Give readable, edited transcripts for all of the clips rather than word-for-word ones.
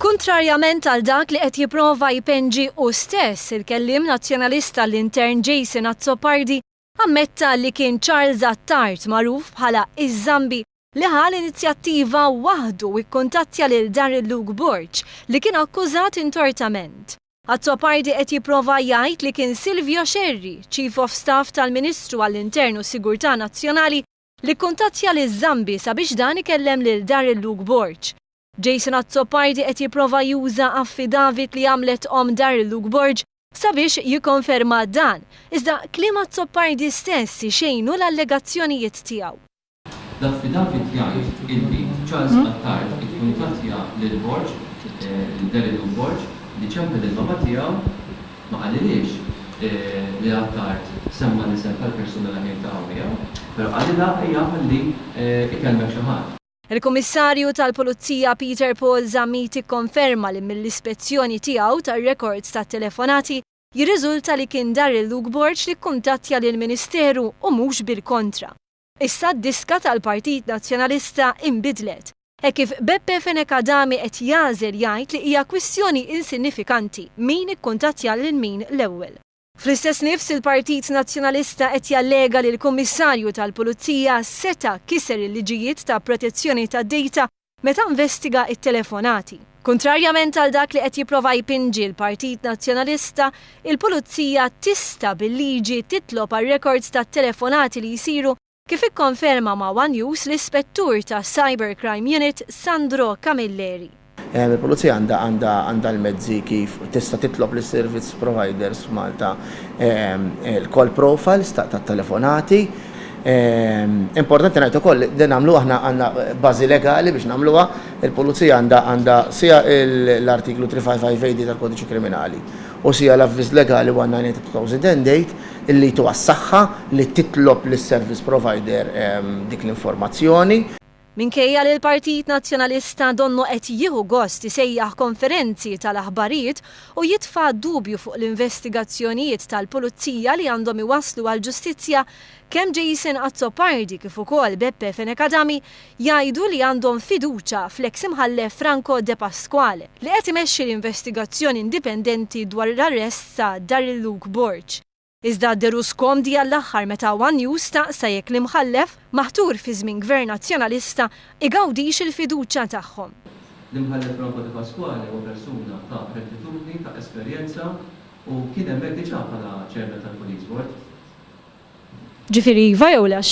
Kontrarjament għal dak li qed jipprova jpenġi hu stess, il-kelliem nazzjonalista l-intern Jason Azzopardi ammetta li kien Charles Attard magħruf bħala iż-Żambi li ħal inizjattiva waħdu u kkuntattja lil Darryl Luke Borg li kien akkużat intortament. Azzopardi qed jipprova jgħid li kien Silvio Scerri, Chief of Staff tal-Ministru għall-Intern u Sigurtà Nazzjonali, li kkuntattja liż-Żambi sabiex dan ikellem lil Darryl Luke Borg. Jason Azzopardi qed jipprova juża affidavit li għamlet Darryl Luke Borg sabiex jikkonferma dan, iżda kliem Azzopardi stess xejnu l-allegazzjonijiet tiegħu. L-affidavit jgħid illi Charles Attard ikkuntattja lil Borg, Darryl Luke Borg, li ċempel il-baba tiegħu ma qalilix li Attard semma l-isem tal-persuna li ħejtaw miegħu, però qalilha hija li ikellmek xi ħadd. Il-Kummissarju tal-Pulizija Peter Paul Zammiti konferma li mill-ispezzjoni tiegħu tar-records tat-telefonati jirriżulta li kien Darryl Luke Borg li kkuntattja lill-Ministeru u mhux bil-kontra. Issa d-diska tal-Partit Nazzjonalista inbidlet. Kif Beppe Fenekadami qed jagħżel jgħid li hija kwistjoni insinifikanti min ikkuntattja lil min l-ewwel. Fl-istess nifs il-Partit Nazzjonalista qed jallega li l-Kummissarju tal-Pulizija seta' kiser il-liġijiet ta' protezzjoni tad-dejta meta investiga it-telefonati. Kontrarjament għal dak li qed jipprova jpinġi l-Partit Nazzjonalista, il-Pulizija tista' bil-liġi titlob għar-records tat-telefonati li jsiru kif ikkonferma ma' One News l-Ispettur ta' Cybercrime Unit Sandro Camilleri. Il-Pulizija għandha l-mezzi kif tista' titlob lis service providers f'Malta il-call profiles tat-telefonati. Importanti ngħid ukoll din nagħmluha aħna għandna bażi legali biex nagħmluha, il-Pulizija għandha sija l-artiklu 355 tal-Kodiċi Kriminali u sija l-avviż legali 198/2008 illi tuha s-saħħa li titlob lis service provider dik l-informazzjoni. Minkejja li l-Partit Nazzjonalista donnu qed jieħu gost isejjaħ konferenzi tal-aħbarijiet u jitfa' dubju fuq l-investigazzjonijiet tal-Pulizija li għandhom iwasslu għall-ġustizzja, kemm Jason Azzopardi kif ukoll Beppe Fenekadami jgħidu li għandhom fiduċja fl-eks imħallef Franco De Pasquale li qed imexxi l-investigazzjoni indipendenti dwar l-arrest ta' Darryl Luke Borg. Iżda d-deru skomdi għall-aħħar meta One News staqsa jekk l-imħallef maħtur fi żmien Gvern Nazzjonalista igawdix il-fiduċja tagħhom. L-imħallef Franco De Pasquale huwa persuna ta' rettitudni, ta' esperjenza u kien hemmhekk diġà bħala ċermen tal-Police Board. Ġifieri iva jew le,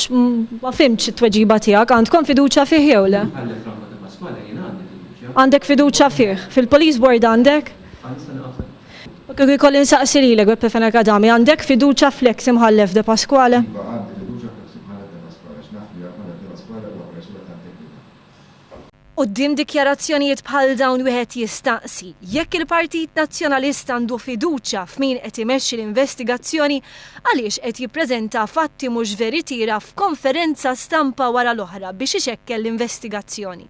ma fimx it-tweġiba tiegħek, għandkom fiduċja fih jew le? L-imħallef Franco De Pasquale jien għandi fiduċja. Għandek fiduċja fih? Fil-Police Board għandek? Kif ikolli nsaqsi lilek Beppe Fenekadami, għandek fiduċja fl-eks imħallef De Pasquale? Quddiem dikjarazzjonijiet bħal dawn wieħed jistaqsi jekk il-Partit Nazzjonalista għandu fiduċja f'min qed imexxi l-investigazzjoni għaliex qed jippreżenta fatti mhux veritiera f'konferenza stampa wara l-oħra biex ixekkel l-investigazzjoni.